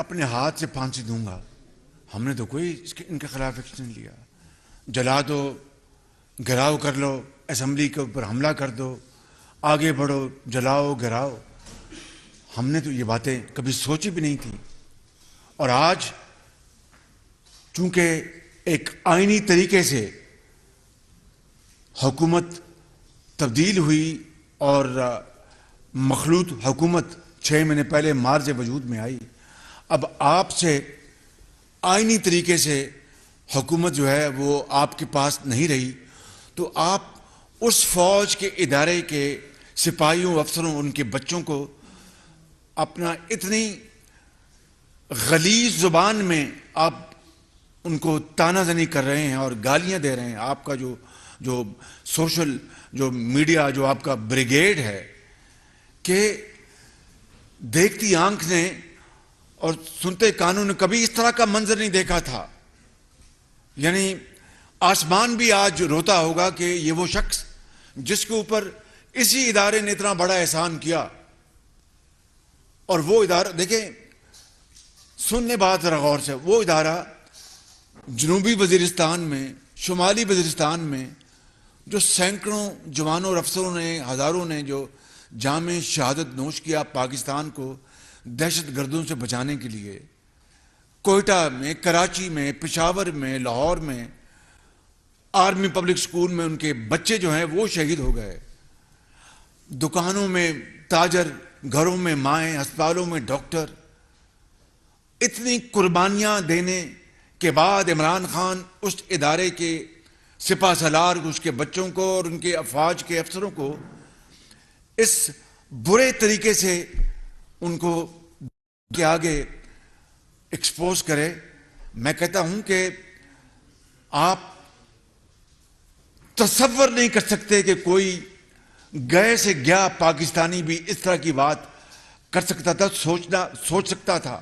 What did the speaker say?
اپنے ہاتھ سے پھانسی دوں گا. ہم نے تو کوئی ان کے خلاف ایکشن نہیں لیا. جلا دو, گھراؤ کر لو, اسمبلی کے اوپر حملہ کر دو, آگے بڑھو, جلاؤ گھراؤ. ہم نے تو یہ باتیں کبھی سوچی بھی نہیں تھی. اور آج چونکہ ایک آئینی طریقے سے حکومت تبدیل ہوئی اور مخلوط حکومت 6 مہینے پہلے مارچ وجود میں آئی, اب آپ سے آئینی طریقے سے حکومت جو ہے وہ آپ کے پاس نہیں رہی, تو آپ اس فوج کے ادارے کے سپاہیوں, افسروں, ان کے بچوں کو اپنا اتنی غلیظ زبان میں آپ ان کو تانا زنی کر رہے ہیں اور گالیاں دے رہے ہیں. آپ کا جو سوشل جو میڈیا, جو آپ کا بریگیڈ ہے, کہ دیکھتی آنکھ نے اور سنتے کانوں نے کبھی اس طرح کا منظر نہیں دیکھا تھا. یعنی آسمان بھی آج روتا ہوگا کہ یہ وہ شخص جس کے اوپر اسی ادارے نے اتنا بڑا احسان کیا. اور وہ ادارہ دیکھیں, سننے بات ذرا غور سے, وہ ادارہ جنوبی وزیرستان میں, شمالی وزیرستان میں جو سینکڑوں جوانوں اور افسروں نے, ہزاروں نے جو جام شہادت نوش کیا پاکستان کو دہشت گردوں سے بچانے کے لیے, کوئٹہ میں, کراچی میں, پشاور میں, لاہور میں, آرمی پبلک سکول میں ان کے بچے جو ہیں وہ شہید ہو گئے. دکانوں میں تاجر, گھروں میں مائیں, ہسپتالوں میں ڈاکٹر. اتنی قربانیاں دینے کے بعد عمران خان اس ادارے کے سپہ سالار, اس کے بچوں کو اور ان کے افواج کے افسروں کو اس برے طریقے سے ان کو کے آگے ایکسپوز کرے. میں کہتا ہوں کہ آپ تصور نہیں کر سکتے کہ کوئی گئے سے گیا پاکستانی بھی اس طرح کی بات کر سکتا تھا, سوچ سکتا تھا.